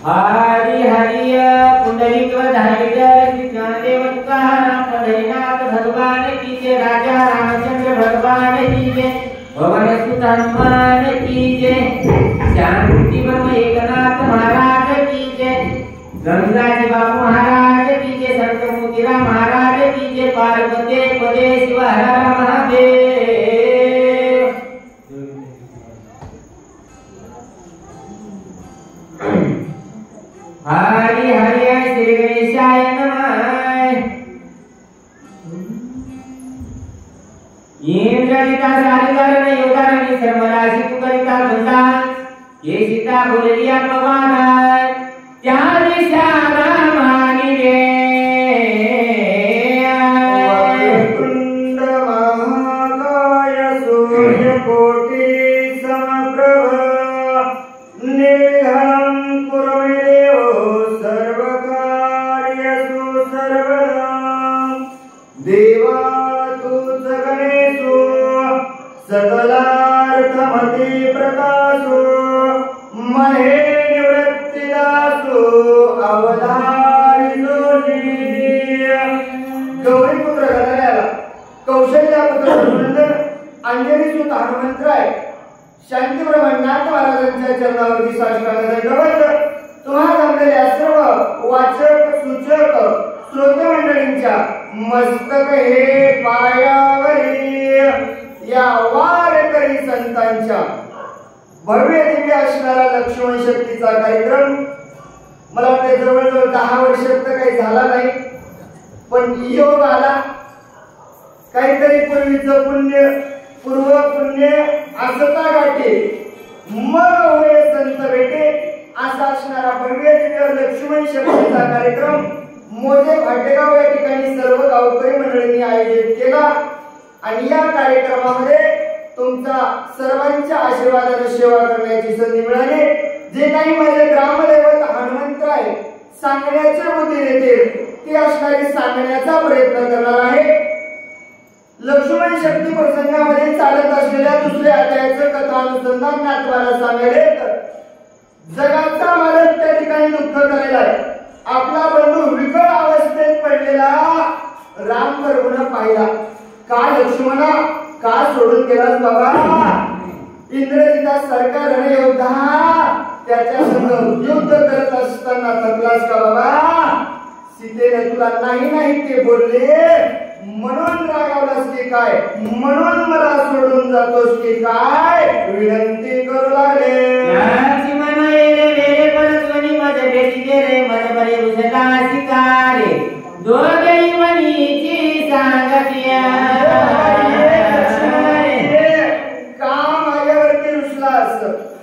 हरी हरी पुंडलिक धारिजय श्री ज्ञानदेव तुकाराम पंढरीनाथ भगवान की जय। राजा रामचंद्र भगवान की जय। भवन सुत हनुमान की जय। शांति ब्रह्म एकनाथ महाराज की जय। गंगाजी बाबू महाराज की जय। संत मोतीराम महाराज की जय। पार्वती पदे शिव हर हर महादेव। हरि हरि श्री गणेशाय नमः। इंद्रजिता सारिकारण योगारणी सर्वराशि कुकरिता बंदा ये सीता बोलिया पवन त्याग श्यामानी रे। कुंड महाकाय सूर्य कोटि समप्रभ निर्घनं कुरु देव सर्वकार्येषु सर्वदा। देवा तु गणेशो सकलार्थमति प्रकाशो महे निवृत्तिदासो अवधारितो गौरी पुत्र गणरायाला कौशल्या पुत्र सुनंदन अंजनी सुत हनुमंतराय शांती ब्रह्मनाथ महाराजांच्या चरणावरती साष्टांग दंडवत तुम्हा जमलेल्या सर्व वाचक सूचक श्रोते मंडळींच्या मस्तक हे पायावरी या वारकरी संतांच्या भव्य दिव्य असणारा लक्ष्मण शक्तीचा कार्यक्रम मला वाटते जवळजवळ 10 वर्षात तर काही झाला नाही, पण योग आला. काहीतरी पूर्वीचं पुण्य पूर्व पुण्य असता गाठी मग होय संत भेटे असा असणारा भव्य दिव्य लक्ष्मण शक्तीचा कार्यक्रम मोजे भाटेगाव या ठिकाणी सर्व गावकरी मंडळींनी आयोजित केला. आणि या कार्यक्रमामध्ये तुमचा सर्वांच्या आशीर्वादाने सेवा करण्याची संधी मिळाली. जे काही माझे ग्रामदैवत हनुमंतराय सांगण्याचे मुद्दे येतील ते असणारी सांगण्याचा प्रयत्न करणार आहे. लक्ष्मण शक्ती प्रसंगामध्ये चालत असलेल्या दुसऱ्या अध्यायाचं कथानुसंधान नातवाला सांगायला जगाचा मालक त्या ठिकाणी दुःख झालेला आहे. आपला बंधू विकट अवस्थेत पडलेला राम करुणा पाहिला. का लक्ष्मणा का सोडून गेलास बाबा? इंद्रजिता सारखा रणयोद्धा त्याच्या संग युद्ध करत असताना थकलास का बाबा? सीतेने तुला नाही नाही ते बोलले म्हणून रागावलास की काय? म्हणून मला सोडून जातोस की काय? विनंती करू लागले.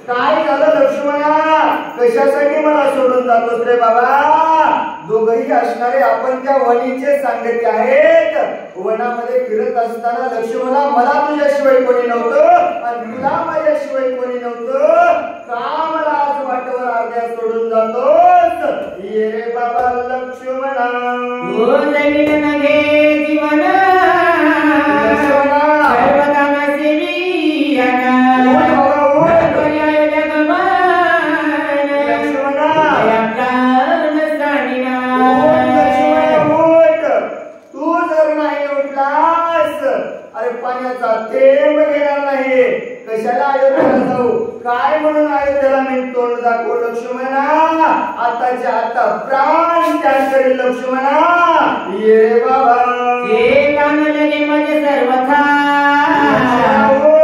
काय झालं लक्ष्मणा? कशासाठी मला सोडून जातोस रे बाबा? दोघही असणारे आपण त्या वनीचे सांगते आहेत. वनामध्ये फिरत असताना लक्ष्मणा मला तुझ्याशिवाय कोणी नव्हतं आणि तुला माझ्याशिवाय कोणी नव्हतं. का मला आज वाटेवर अर्ध्या सोडून जातोस? ये रे बाबा लक्ष्मणा. थेंब घेणार नाही. कशाला अयोध्येला जाऊ? काय म्हणून अयोध्येला मी तोंड दाखवू लक्ष्मणा? आताच्या आता प्राण त्याग करील लक्ष्मणा. ये रे बाबा ते कान लगे माझे सर्वथा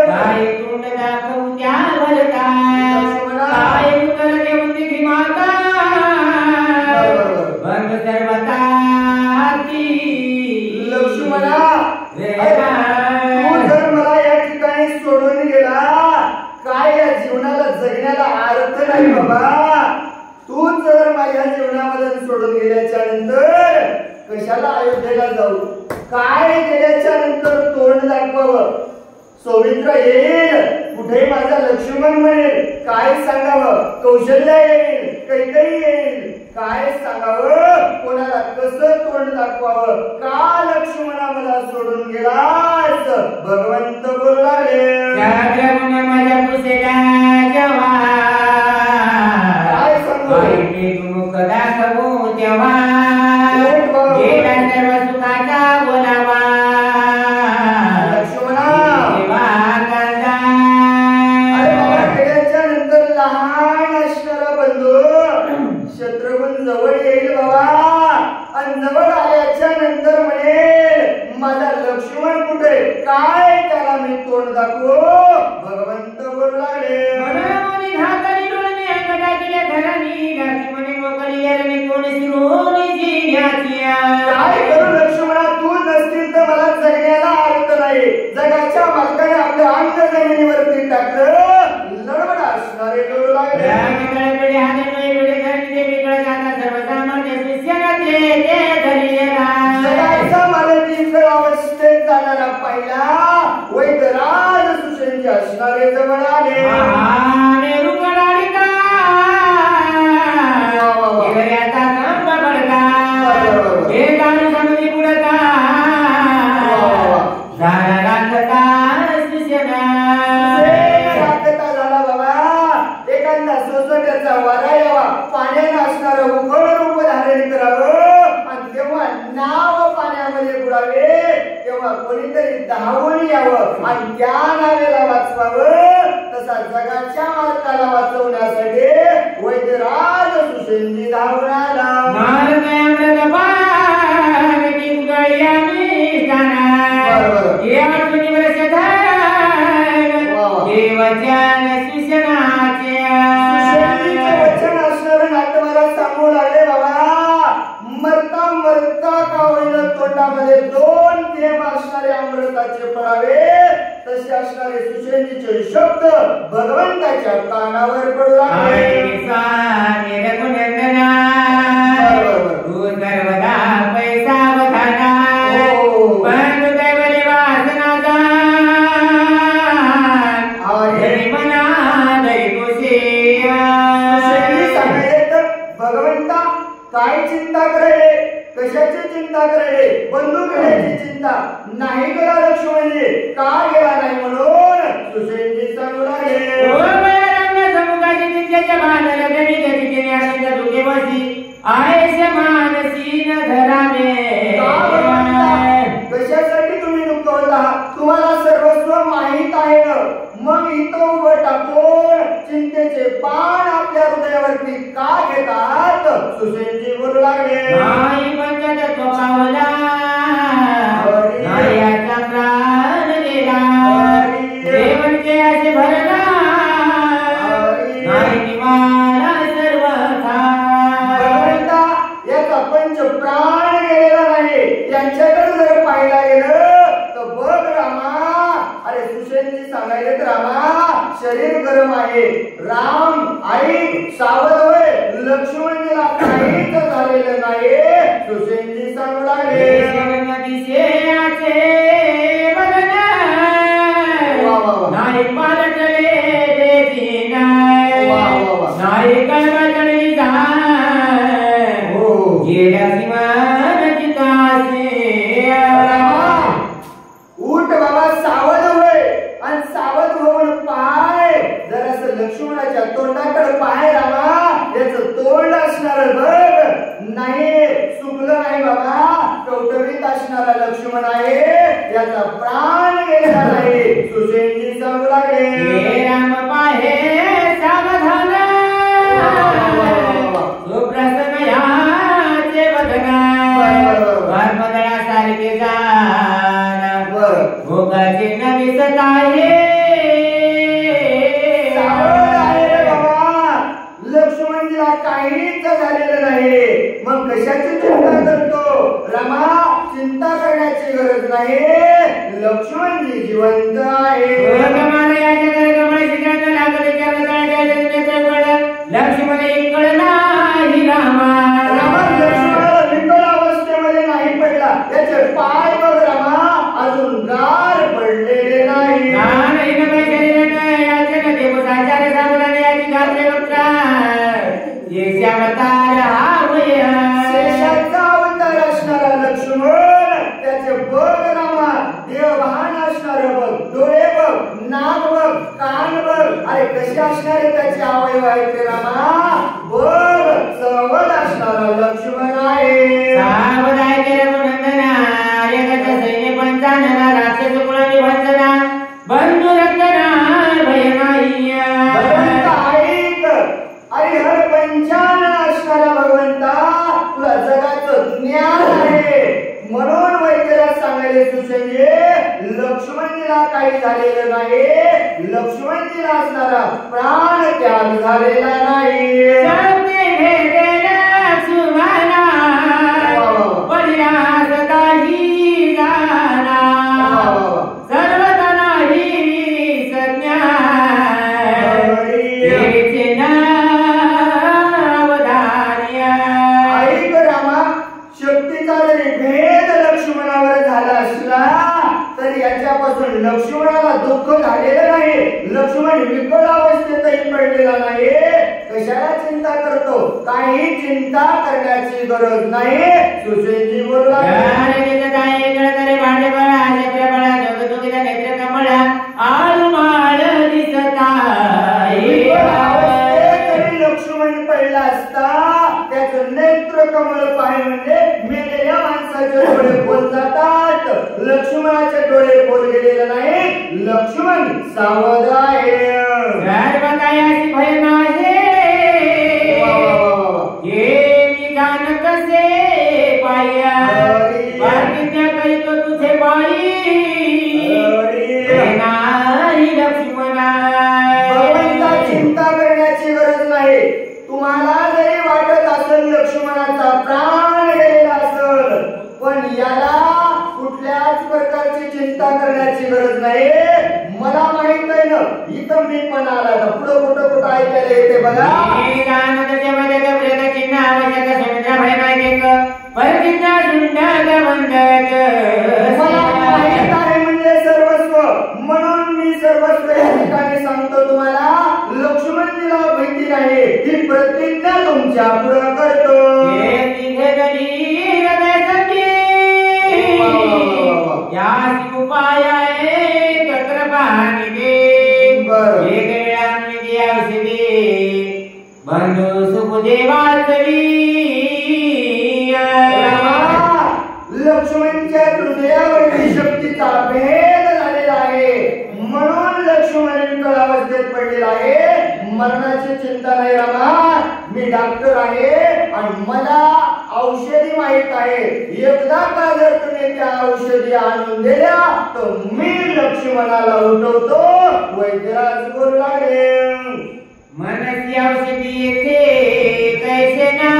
काय तोंड दाखवू त्यावर काय? काय उत्तर देऊन ती माता बंद सर्वथा लक्ष्मणा. सोडून गेला काय? या जीवनाला जगण्याला अर्थ नाही बाबा. तू जर माझ्या जीवनामध्ये सोडून गेल्याच्या नंतर कशाला अयोध्येला जाऊ? काय गेल्याच्या नंतर तोंड दाखवावं? सौमित्र येईल कुठे माझा लक्ष्मण म्हणेल. काय सांगावं? कौशल्या येईल, कैकेयी येईल. काय सांगावं? कोणाला कसं तोंड दाखवावं? का लक्ष्मणा मला सोडून गेलास? भगवंत बोलला रे माझ्या पुसेला जवळ आले मेरू कडाळीता घेऱ्याचा संप बडका हे दारू समधी पुढता झाला राखता शिष्यना राखता झाला बाबा एखादा सोसट्याचा वारा यावा पाण्यानं असणारं उघड रूप धारण करावं आणि तेव्हा नाव पाण्यामध्ये बुडावे तेव्हा कोणीतरी धावून यावं आणि त्या नावेला वाचवावं तसा जगाच्या मालकाला वाचवण्यासाठी वैद्यराज सुसेनजी धावून आला वचन असणारं नाट्यमाला सांगू लागले बाबा मरता मरता का होईना तोंडामध्ये दोन थेंब असणारे अमृताचे पडावे तसे असणारे सुसेनजीचे शब्द भगवंताच्या कानावर पडू लागले भगवंता काय चिंता करे कशाची चिंता करे बंधू घेण्याची चिंता नाही गेला लक्ष्मणजी का गेला नाही म्हणून सुसेनजी सांगू लागले कशासाठी तुम्ही दुःख होता तुम्हाला सर्वस्व माहित आहे ना मग इथं उभं टाकून चिंतेचे बाण आपल्या हृदयावरती का घेतात सुसेनजी बोलू लागले याचा पंच प्राण गेलेला नाही यांच्याकडे जर पाहिला गेलं तर बघ रामा अरे सुसेनजी सांगायले तर रामा शरीर गरम आहे राम आई सावध होय लक्ष्मणजीला काहीच झालेलं नाही सुसेनजी सांगू लागले नाही पालटले नाही कळवटली गेल्या उठ बाबा सावध होय आणि सावध होऊन पाय जरासं लक्ष्मणाच्या तोंडाकडे पाय रामा याचं तोंड असणार बघ नाही चुकलं नाही बाबा टवटवीत असणारा लक्ष्मण आहे याचा प्राण गेलेला नाही सुसेनजी सांगू लागले राम पाहे सावधान सारखे भोगाचे न दिसत आहे लक्ष्मणजीला काहीच झालेलं नाही मग कशाची चिंता करतो रमा चिंता करण्याची गरज नाही लक्ष्मणजी जिवंत आहे लक्ष्मण नाही रामा त्याचे पाय बघ रामा अजून गार पडलेले नाही अवतार असणारा लक्ष्मण त्याचे बघ रामा देवभान असणार बघ डोळे बघ नाक बघ कान बघ अरे कसे असणारे त्याचे अवयव आहेत रे रामा बघ सावध असणारा लक्ष्मण आहे बंधू हरिहर पंचान असणारा भगवंता तुला जगाचं ज्ञान आहे म्हणून वैद्यला सांगायले सुसेनजी लक्ष्मणजीला काही झालेलं नाही लक्ष्मणजीला असणारा प्राण त्याग झालेला नाही लक्ष्मणाला दुःख झालेलं नाही लक्ष्मण लक्ष्मण विकळ अवस्थेतही पडलेला नाही. कशाला चिंता करतो? काही चिंता करण्याची गरज नाही. सुसेनजी बोलला लक्ष्मण पडला असता त्याचं नेत्र कमळ पाय म्हणजे मेलेल्या माणसाचे डोळे खोल जातात. लक्ष्मणाचे डोळे खोल गेलेले नाही. लक्ष्मण सावध आहे. तुझे पायी चिंता करण्याची गरज नाही. तुम्हाला जरी वाटत असेल लक्ष्मणाचा प्राण गेलेला असेल, पण याला कुठल्याच प्रकारची चिंता करण्याची गरज नाही. मला माहित आहे ना, इथं मी पण आला ना, पुढं कुठं ऐकायला येते बघा. म्हणजे सर्वस्व, म्हणून मी सर्वस्व या ठिकाणी सांगतो तुम्हाला. लक्ष्मणजीला भीती नाही, ही प्रतिज्ञा तुमच्या पुढं करतो. बंधू सुखदेवाचवी लक्ष्मणच्या हृदयावरील शक्तीचा भेद झालेला आहे, म्हणून लक्ष्मण अवस्थेत पडलेला आहे. मरणाची चिंता नाही रामा. मी डॉक्टर आहे आणि मला औषधी माहित आहे. एकदा का जर तुम्ही त्या औषधी आणून दिल्या तर मी लक्ष्मणाला उठवतो. वैद्यराज बोलू लागले मनसी औषधी येते कैसे ना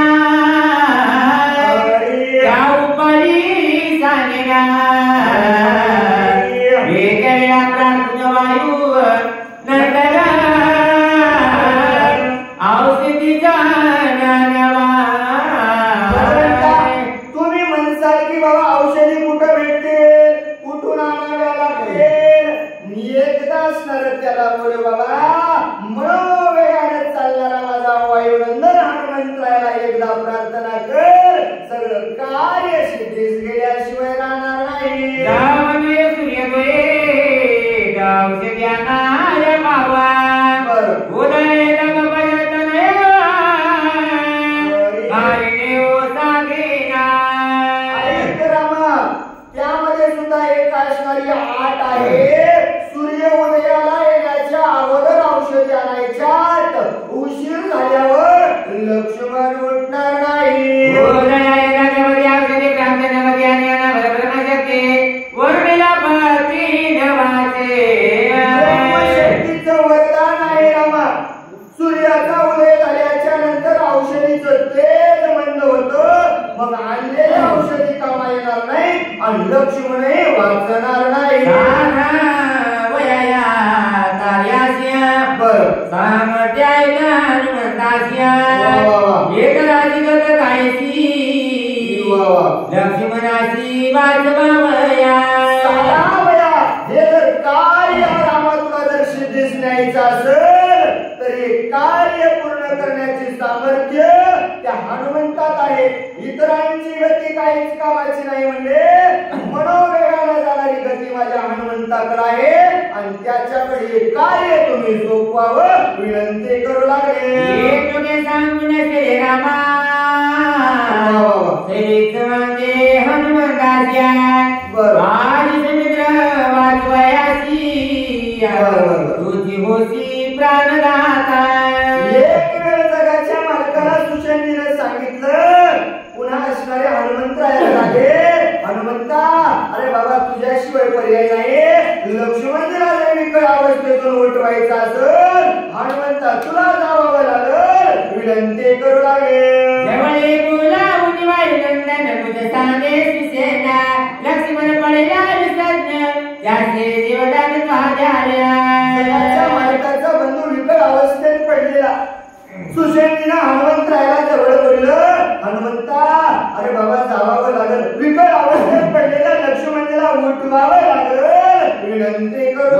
सांगेना वेगळ्या प्रार्थना वायू नंतर औषधीचा तुम्ही म्हणसाल की बाबा औषधी कुठं भेटते, कुठून आणाव्या लागेल. एकदा असणार त्याला बोल बाबा, मनोवेगाने चालणारा माझा वायुनंदन हनुमंतरायाला एकदा प्रार्थना कर. सगळं कार्य सिद्धीस गेल्याशिवाय राहणार नाही. औषध्यानाय बाबा उदय त्यामध्ये सुद्धा एक असणारी आट आहे. सूर्य उदयाला येण्याच्या अगोदर औषधी आणायच्यात. उशीर झाल्यावर लक्ष्मण उठणार नाही. ब्रह्मशक्तीचं वरदान आहे रामा. सूर्याचा उदय झाल्याच्या नंतर औषधीचं तेज मंद होतं, मग आणलेल्या औषधी कामा येणार नाही आणि लक्ष्मणही वाचणार नाही. लक्ष्मणाची वाचवावया हे जर कार्य रामा तुला जर सिद्धीस न्यायचं असेल तर हे कार्य पूर्ण करण्याचे सामर्थ्य त्या हनुमंतात आहे. इतरांची गती काहीच कामाची नाही. म्हणजे मनोवेगाने जाणारी गती माझ्या हनुमंताकडे आहे आणि त्याच्याकडे कार्य तुम्ही सोपवावं विनंती करू लागले. तुम्ही सांगून रामा हनुमंताच्या आणि समुद्र वाचवयाची तुझी होती प्राणदाता. एक वेळ जगाच्या मालकाला सुशेंजीने सांगितलं, पुन्हा असणारे हनुमंतरायाला लागले, हनुमंता अरे बाबा तुझ्याशिवाय पर्याय नाही. लक्ष्मणजीला जर विकळ अवस्थेतून उठवायचा असेल हनुमंता तुला जावं लागल. विनंती करू लागले. लक्ष्मण पडला मालकाचा बंधू विकळ अवस्थेत पडलेला. सुशेंजीनं हनुमंतरायाला जवळ बोललं, हनुमंता अरे बाबा जावावं लागल. विकळ अवस्थेत पडलेल्या लक्ष्मणजीला उठवावं लागल. विनंती करू.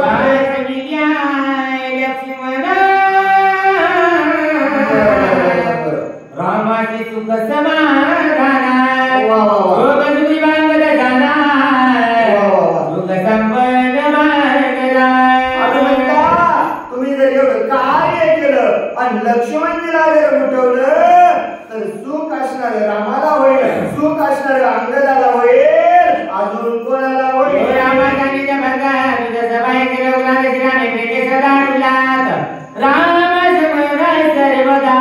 आणि लक्ष्मणजीला जर उठवलं तर सुख असणार रामाला होईल, सुख असणार अंगदाला होईल, अजून कोणाला होईल? रामाच्या भरगा सभाय केलं उलाद श्रीरामे भेटे सदा उल्लात राम समराय सर्वदा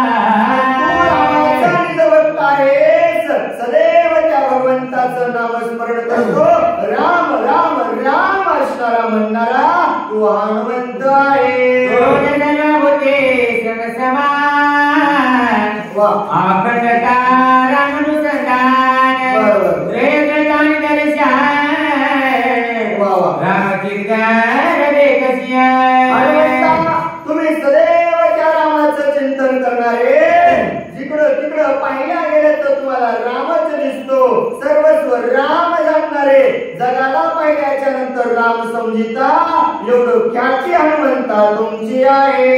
सदैव त्या भगवंताचं नामस्मरण करतो, राम राम राम असणारा म्हणणारा तू हनुमंत आहे. अखंडता रामानुसंधान प्रेम दर्शन तुम्ही सदैव त्या रामाचं चिंतन करणारे, जिकडं तिकडं पाहिल्या गेलं तर तुम्हाला रामच दिसतो, सर्वस्व राम जाणणारे, जगाला पाहिल्याच्या नंतर राम समजिता एवढं ख्याती हनुमंता तुमची आहे.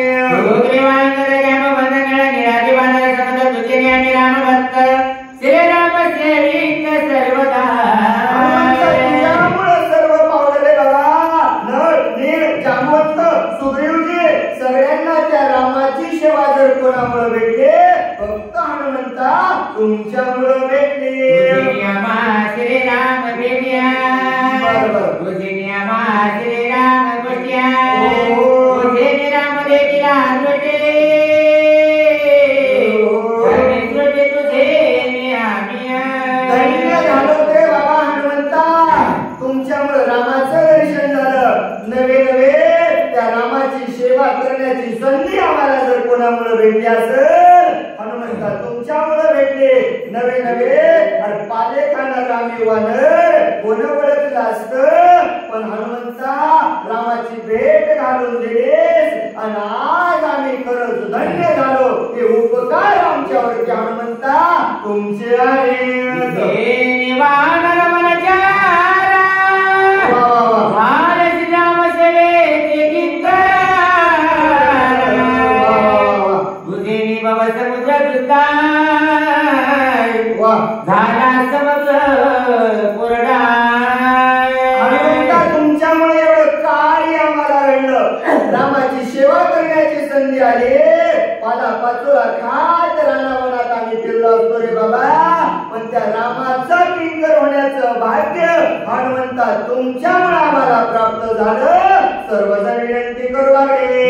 सगळ्यांना त्या रामाची सेवा जर कोणामुळे भेटले, फक्त हनुमंता तुमच्यामुळे भेटले. श्रीराम भेटिया श्रीराम गोष्टिया राम देवीला धन्य झालो ते बाबा हनुमंता, तुमच्यामुळे रामाचं दर्शन झालं. नवे नवे त्या रामाची सेवा करण्याची संधी आम्हाला जर कोणामुळे भेटली असेल, हनुमंता तुमच्यामुळे भेटले. नवे नवे आणि पालेखाना रामी वानर कोण ओळखलं असतं, पण हनुमंता रामाची भेट घालून दिलीस आणि आज आम्ही खरंच धन्य झालो. हे उपकार आमच्यावरती हनुमंता तुमचे आहेत. झाला समुद्र कोरडा. हनुमंता तुमच्यामुळे एवढं कार्य आम्हाला घडलं, रामाची सेवा करण्याची संधी आली. पाला पाचोळा खात रानावनात आम्ही फिरलो असतो रे बाबा, पण त्या रामाचा किंकर होण्याचं भाग्य हनुमंता तुमच्यामुळे आम्हाला प्राप्त झालं. सर्वजण विनंती करू लागले.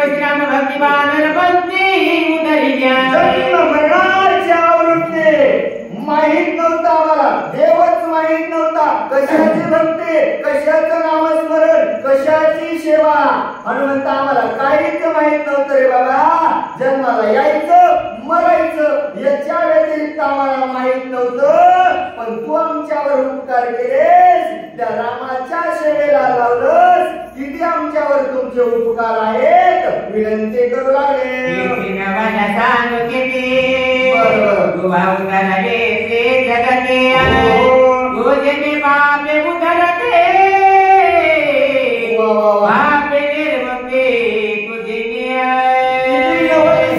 श्रीराम भक्ती बानर भक्ती जन्म मरणाच्या आवृत्ती माहित नव्हता आम्हाला, देवच माहित नव्हता. कशाची भक्ती, कशाचं नामस्मरण, कशाची सेवा, हनुमंता आम्हाला काहीच माहित नव्हतं रे बाबा. जन्माला यायचं मरायचं याच्या व्यतिरिक्त आम्हाला माहित नव्हतं, पण तू आमच्यावर उपकार केलेस, त्या रामाच्या सेवेला लावलंस. किती आमच्यावर तुमचे उपकार आहेत विनंती करू लागले.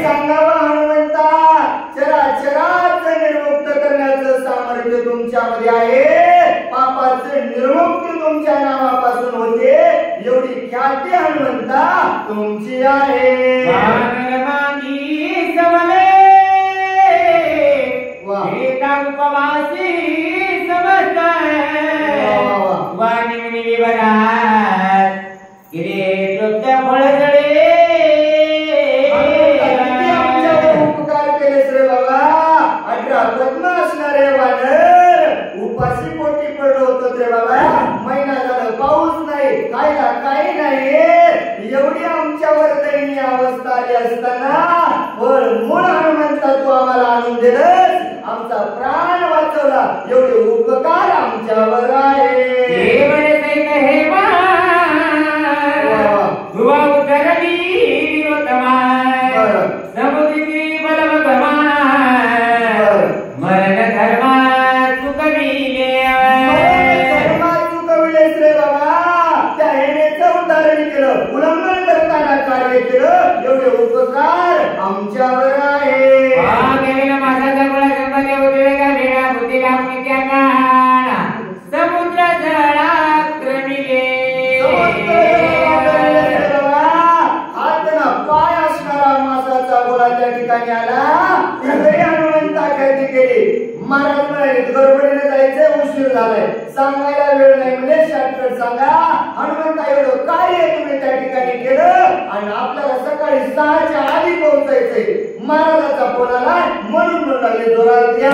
सांगावं हनुमंता, चराचराचं निर्मुक्त करण्याचं सामर्थ्य तुमच्यामध्ये आहे. पापाचे निर्मुक्ती तुमच्या नावापासून होते, एवढी ख्याती हनुमंता तुमची आहे. उपवासी समस्त वाणी मुनी विवरात किरे तृप्त फळझडे उपकार केलेस रे बाबा. 18 पद्म असणारे वानर उपाशी पोटी पडलो होतो रे बाबा. महिना झाला पाऊस नाही, खायला काही नाही, एवढी आमच्यावर दयनीय अवस्था आली असताना मूळ हनुमंता तू आम्हाला आणून दिलंस, आमचा प्राण वाचवला. एवढे उपकार आमच्यावर आहे. मरण धर्मा चुकविले रे बाबा. त्या हेनेचं उदाहरण केलं, उल्लंघन करताना कार्य केलं, एवढे उपकार आमच्यावर आहे. समुद्र जळा क्रमिले ठिकाणी आला तिथे हनुमंता खरेदी केली. महाराज म्हणाले गडबडीने जायचंय, उशीर झालाय, सांगायला वेळ नाही म्हणजे शॉर्टकट सांगा. हनुमंता एवढं कार्य तुम्ही त्या ठिकाणी केलं आणि आपल्याला सकाळी 6च्या आधी पोहोचायचंय. महाराजाचा फोन आला म्हणून म्हणाले जोरात या.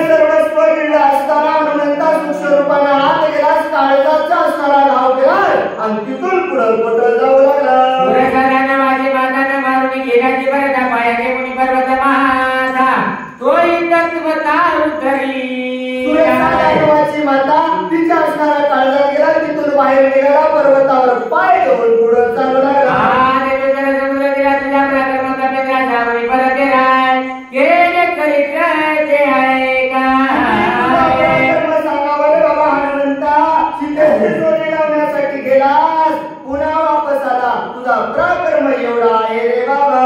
सर्वस्व दिलं असताना हनुमंता सूक्ष्म रूपाने आत गेला, काळजाचा असणारा गाव गेला आणि तिथून पुढे पटल जाऊ लागला. माझे माताने मारून गेल्याची बरं पायाने कोणी पर्वत माझा तोही तत्वता उतरली. माता तिच्या असणारा काळजात गेला, तिथून बाहेर निघाला, पर्वतावर पाय ठेवून पुढे चालू लागला. पुन्हा वापस आला, तुझा प्रकर्म एवढा आहे रे बाबा.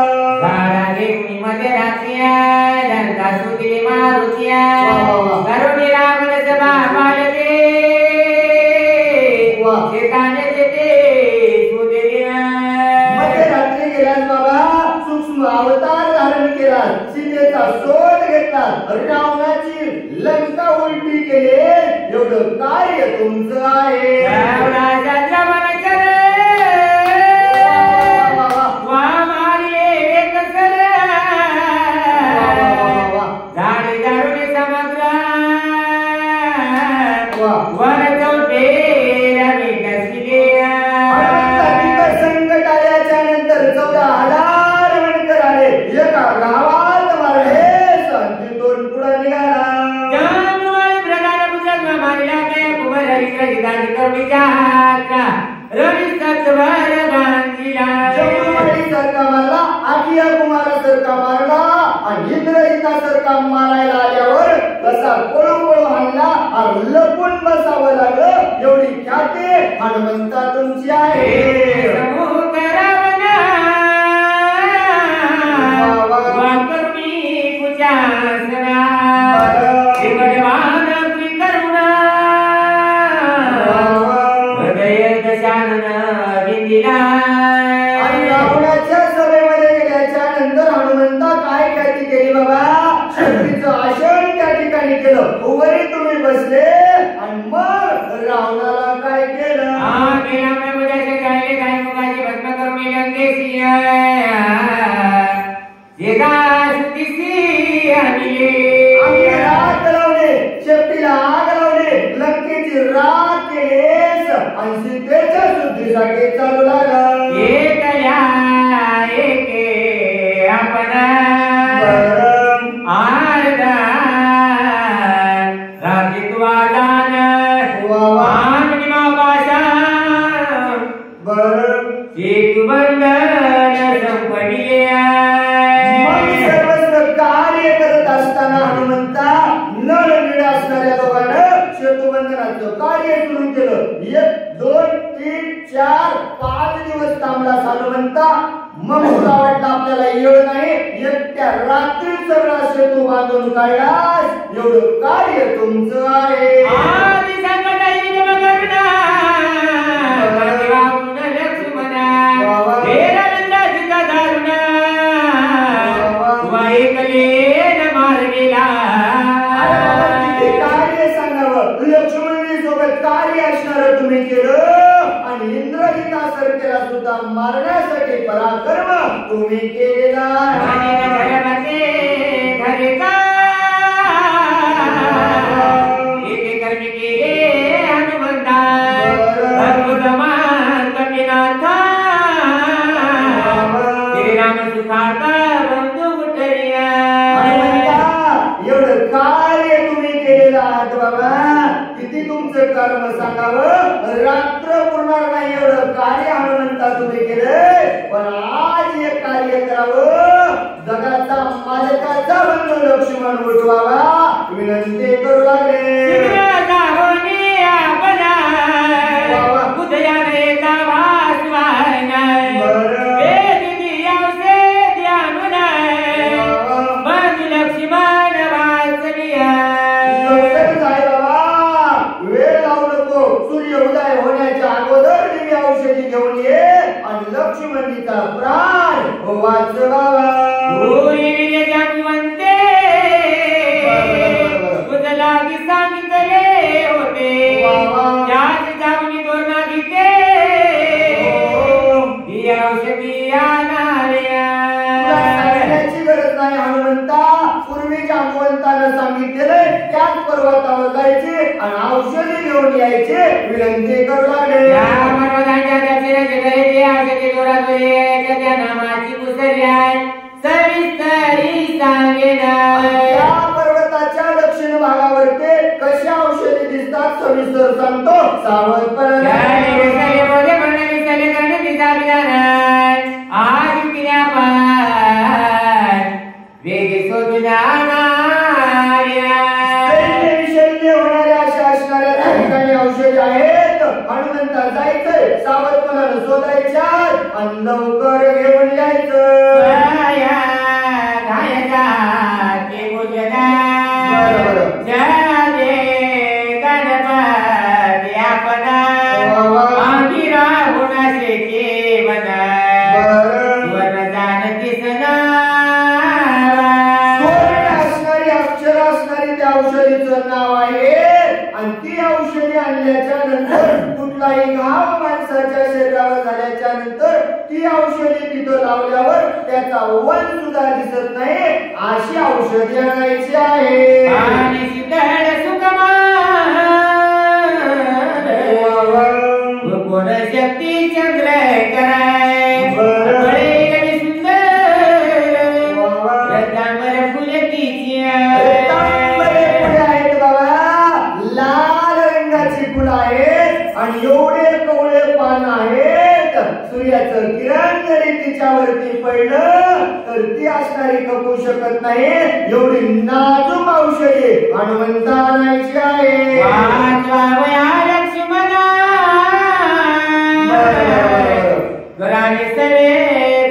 मध्यरात्री गेलास बाबा, सूक्ष्म अवतार धारण केला, सीतेचा शोध घेतला, रावणाची लंका उलटी केली, एवढं कार्य तुमचं आहे. संकट आल्याच्या नंतर 14,000 वणकर आले, एका गावात मारले, शांतीतून पुढे निघाला. आठिया कुमारासारखा मारला आणि इंद्रजितासारखा मारायला आल्यावर कसा पळू पळू हाणला आणि लपून बसावं लागलं. एवढी ख्याती हनुमंता तुमची आहे. रावणाच्या सभेमध्ये गेल्याच्या नंतर हनुमंता काय ख्याती केली बाबा, शक्तीचं आसन त्या ठिकाणी केलं, उभरी तुम्ही बसले आणि मग रावणाला काय केलं. शेपटीला आग लावली, लंकेची राख केलीस आणि सीतेच्या शुद्धीसाठी चालू लागला. सर्वस्व कार्य करत असताना हनुमंता नळनिळ असणाऱ्या दोघांना सेतुबंधनाचं कार्य सुरू केलं. 1, 2, 3, 4, 5 दिवस थांबला हनुमंता. मग तुला वाटलं आपल्याला येळ नाही, एकट्या रात्री सगळा सेतू बांधून काढलास, एवढं कार्य तुमचं आहे. कार्य सांगावं, लक्ष्मणी सोबत कार्य असणार तुम्ही केलं आणि इंद्रजितासारख्याला सुद्धा मारण्यासाठी पराक्रम तुम्ही केलेला. एवढं कार्य तुम्ही केलेलं आहात बाबा, किती तुमचं कर्म सांगावं, रात्र पुरणार नाही एवढं कार्य हनुमंता तुम्ही केलंय. पण आज हे कार्य करावं, जगाचा मालकाचा बंधू लक्ष्मण उठवावा विनंती करू लागले. लक्ष्मण तिचा प्राण वाचवावा. गुरुविने जागवंते तुझला की सांगितले होते त्याच जागुनी दोरणा घेते ही औषधी आणणाऱ्या. सांगण्याची गरज नाही हनुमंता. पूर्वी जागवंतानं सांगितलेलं त्याच पर्वतावर जायचे आणि औषधी घेऊन यायचे विनंती करू लागले. त्या नामाची पुसरी आहे सविस्तरी सांगेना. त्या पर्वताच्या दक्षिण भागावर ते कशा औषधी दिसतात सविस्तर सांगतो. सावधपणे आज किया वेगे शोधून शल्य होणाऱ्या अशा असणाऱ्या त्या ठिकाणी औषधी आहेत. हनुमंता जायचंय सावधपणानं शोधायच्या आणि लवकर घेऊन यायचं. औषधीचं नाव आहे आणि ती औषधी आणल्याच्या नंतर कुठलाही घाव माणसाच्या शरीरावर झाल्याच्या नंतर ती औषधी तिथं लावल्यावर त्याचा वन सुद्धा दिसत नाही. अशी औषधी आणायची आहे. शक्ती चंद्र कराय आणि एवढे कवळे पान आहेत. सूर्याचं किरण जरी तिच्यावरती पडलं तर ती असणारी कपू शकत नाही. एवढी नाजूक औषधे हनुमंता आणायची आहे. लक्ष्मणा घराने सवे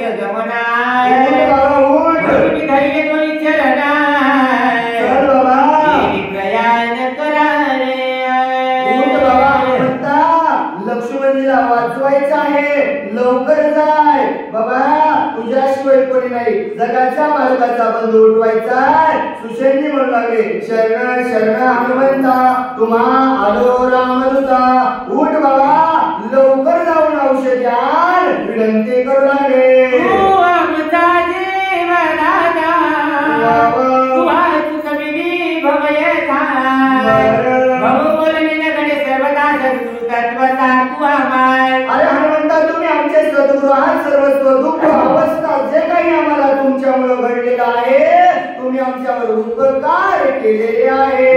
गगमनाय धैर्य कोणी चरणा प्रयाण करारे. लक्ष्मणजीला वाचवायचं आहे. लवकर जाय बाबा. तुझ्याशिवाय कोणी नाही. जगाच्या मार्गाचा बंद उठवायचा. सुशेंजी म्हणू लागले शरण शरण हनुमंता तुम्हा आलो रामदूता. उठ बाबा लवकर जाऊन औषधी आण विनंती करू लागले. अरे हनुमंता तुम्ही आमचे सद्गुरू आहात. सर्वस्व दुःख अवस्था जे काही आम्हाला तुमच्यामुळे घडलेलं आहे तुम्ही आमच्यावर उपकार केलेले आहे.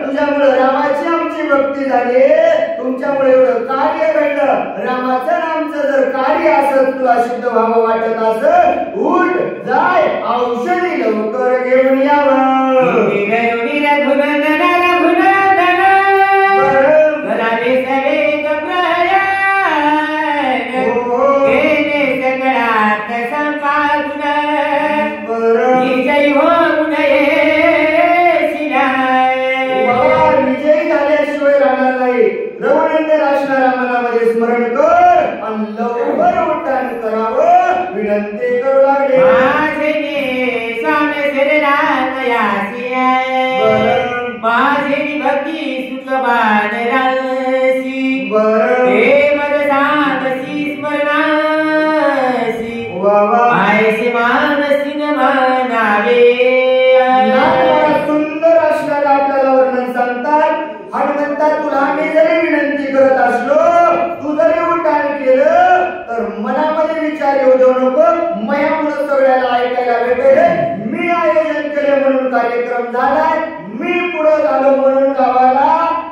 तुझ्यामुळे रामाची आमची भक्ती झाली. तुमच्यामुळे एवढं कार्य घडलं. रामाचं नामचं जर कार्य असत तुला सिद्ध व्हावं वाटत असत उठ जाय औषधी लवकर घेऊन यावं. विजयी झाल्याशिवाय राहणार नाही. रवणेंद्र असणाऱ्या मनामध्ये स्मरण कर आणि लवकर उड्डाण करावं विनंती करू लागले. माझी भक्ती सुखबाण राशी बरं मद सांगसी स्मरणासी आयसे मानसी म्हणावे. सुंदर असणारा आपल्याला वर्णन सांगतात. हनुमंता तुला आम्ही जरी विनंती करत असलो तू जरी उड्डाण केलं तर मनामध्ये विचार येऊ देऊ नको. मयामुळे सगळ्याला ऐकायला भेटेल. मी आयोजन केले म्हणून कार्यक्रम झालाय. मी पुढे झालो म्हणून गावाला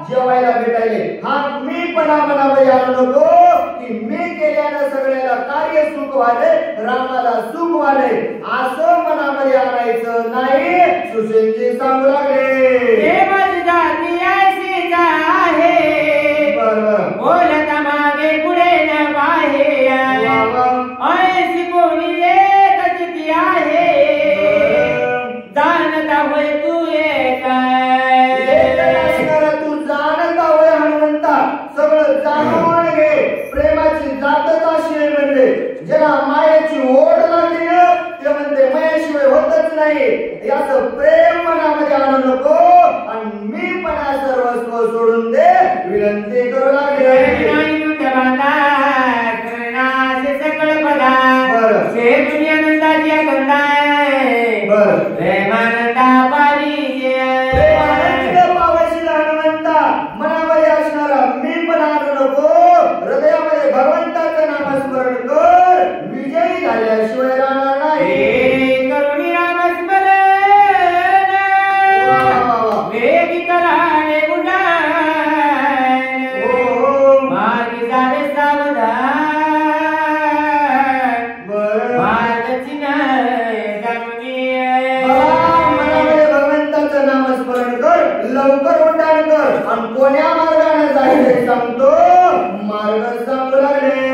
जेवायला भेटायले. हा मी पणा मनामध्ये आणू नको की मी केल्यानं सगळ्याला कार्य सुख व्हाले रामाला सुख व्हाले असं मनामध्ये आणायचं नाही. सुशेंजी सांगू लागले बोलता मागे पुढे न पाहे ऐसी नाही याचं प्रेम मनामध्ये आणू नको आणि मी पणा सर्वस्व सोडून दे विनंती करू लागले मनामध्ये असणारा मी पण आणू नको हृदयामध्ये भगवंताचं नामस्मरण कर विजयी झाल्याशिवाय राहणार नाही करुणी नामस्मरण वेगी कराने उडान मार्ग जावे सावधान मार्गची नाही जाणूनी मनामध्ये भगवंताचं नामस्मरण कर लवकर उड्डाण कर आणि कोण्या मार्गाने जायचे सांगतो मार्ग सांगू लागले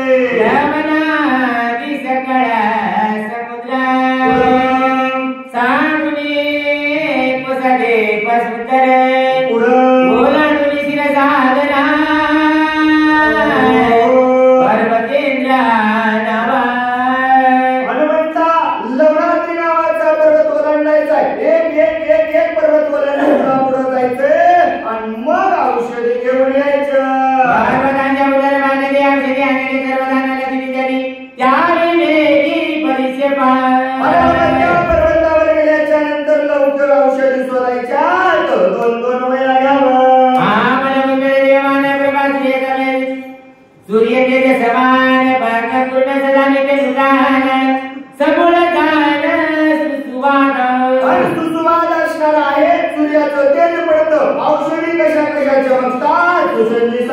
औषधी कशा कशा चमकतात सुसंजी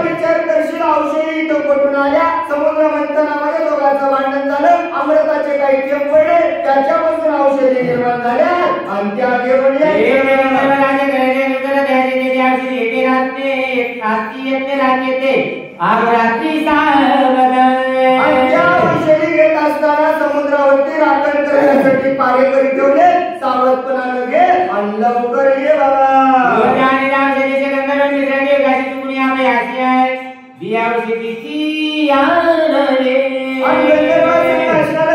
विचार करशील औषधी तो कुठून आल्या समुद्र मंथनामध्ये दोघांचं भांडण झालं अमृताचे काही थेंब पडले त्याच्यापासून औषधी निर्माण झाल्या आणि त्या घेऊन औषधी घेत असताना समुद्रावरती राखण करण्यासाठी पारेकरी ठेवले सावधपणानं घे आणि लवकर ये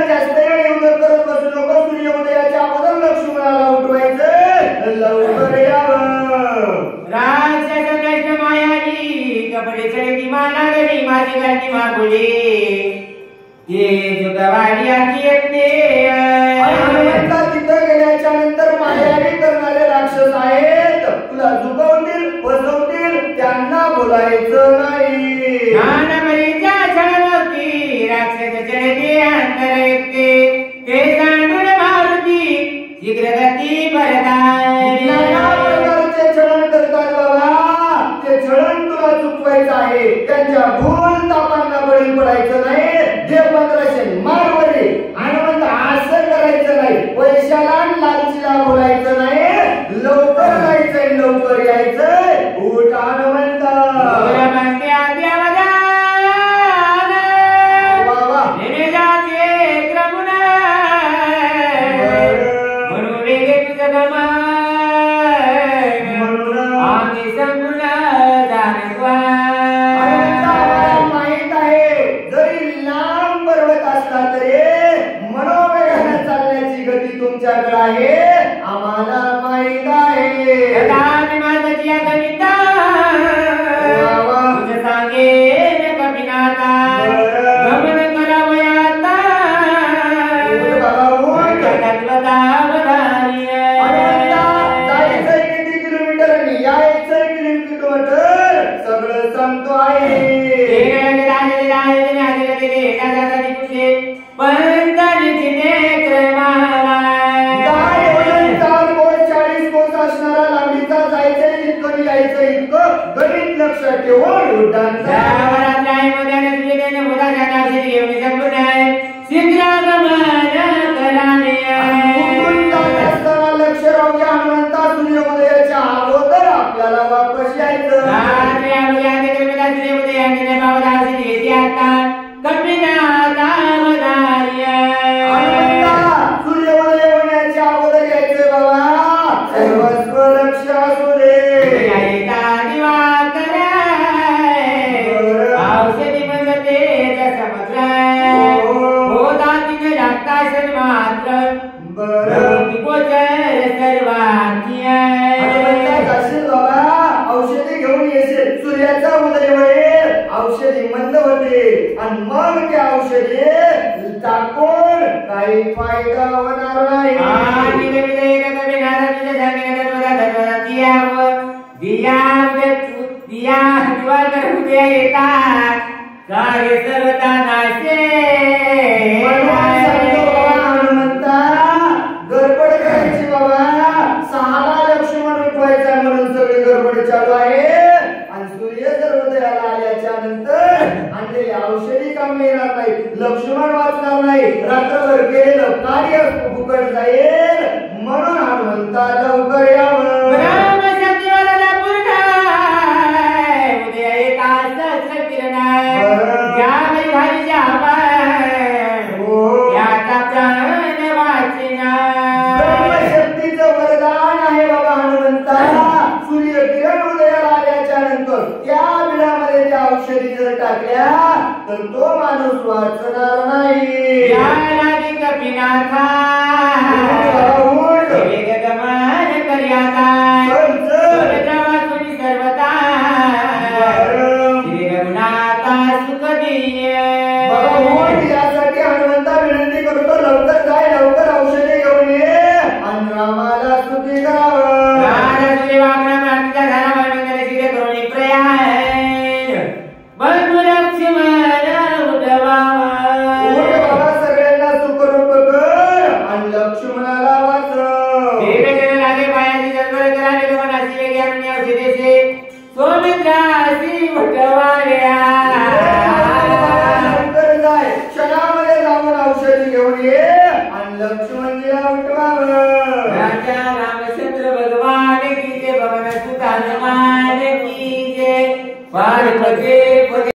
जास्त करत बसू नको सूर्योदयाच्या अगोदर लक्ष्मणाला उठवायचं लवकर यावं कपडे चढी मानागरी माझी गाठी मागुली ये जुगवाडी आखी येते तिथं गेल्याच्या नंतर मायावी करणारे राक्षस आहेत तुला झुकवतील फसवतील त्यांना बोलायचं नाही राक्षस चढते अंतर येते ते सांडून मारुती शीघ्र गती प्रकारचे छळण करतात बाबा ते छळण तुला चुकवायचं आहे त्यांच्या भूल तापांना बळी पडायचं नाही देव 1500 मारवरी हनुमंत असं करायचं नाही पैशाला लालचीला बोलायचं नाही लवकर जायचंय लवकर यायचंय उठ हनुमंत तुमच्याकडे आहे आम्हाला माहित आहे किती किलोमीटर आणि यायचं किलोमीटर सगळं सांगतो आहे गणित लक्षात ठेवून उड्डाण लक्ष राहू द्या हनुमंता सूर्योदयाच्या अगोदर आपल्याला वापस यायचं सूर्योदय होण्याच्या अगोदर यायचं बाबा सर्वस्व लक्ष असू दे घेऊन येशील सूर्याचा उदय होईल औषधी मंद होते आणि मग त्या औषधी टाकून काही फायदा होणार नाही हनुमंता गडबड करायची बाबा 6 लक्ष्मण उठवायचा म्हणून सगळी गडबड चालू आहे आणि सूर्य जर उदयाला आल्याच्या नंतर आणलेली औषधी काम येणार नाही लक्ष्मण वाचणार नाही रात्रभर केलेलं कार्य फुकट जाईल म्हणून हनुमंता लवकर यावं ब्रह्मशक्तीचं वरदान आहे बाबा हनुमंता सूर्य किरण उदयाला आल्याच्या नंतर त्या बिळामध्ये त्या औषधी जर टाकल्या तर तो माणूस वाचणार नाही यासाठी हनुमंता विनंती करतो लवकर जाय लवकर औषधी घेऊन ये आणि रामाला स्तुती करावं सगळ्यांना सुखरूप कर आणि लक्ष्मणाला वाचव क्षणामध्ये जाऊन औषधी घेऊन ये आणि लक्ष्मणजीला उठवावं राजा रामचंद्र भगवान की जय भगवान सुत हनुमान की जय पार्वती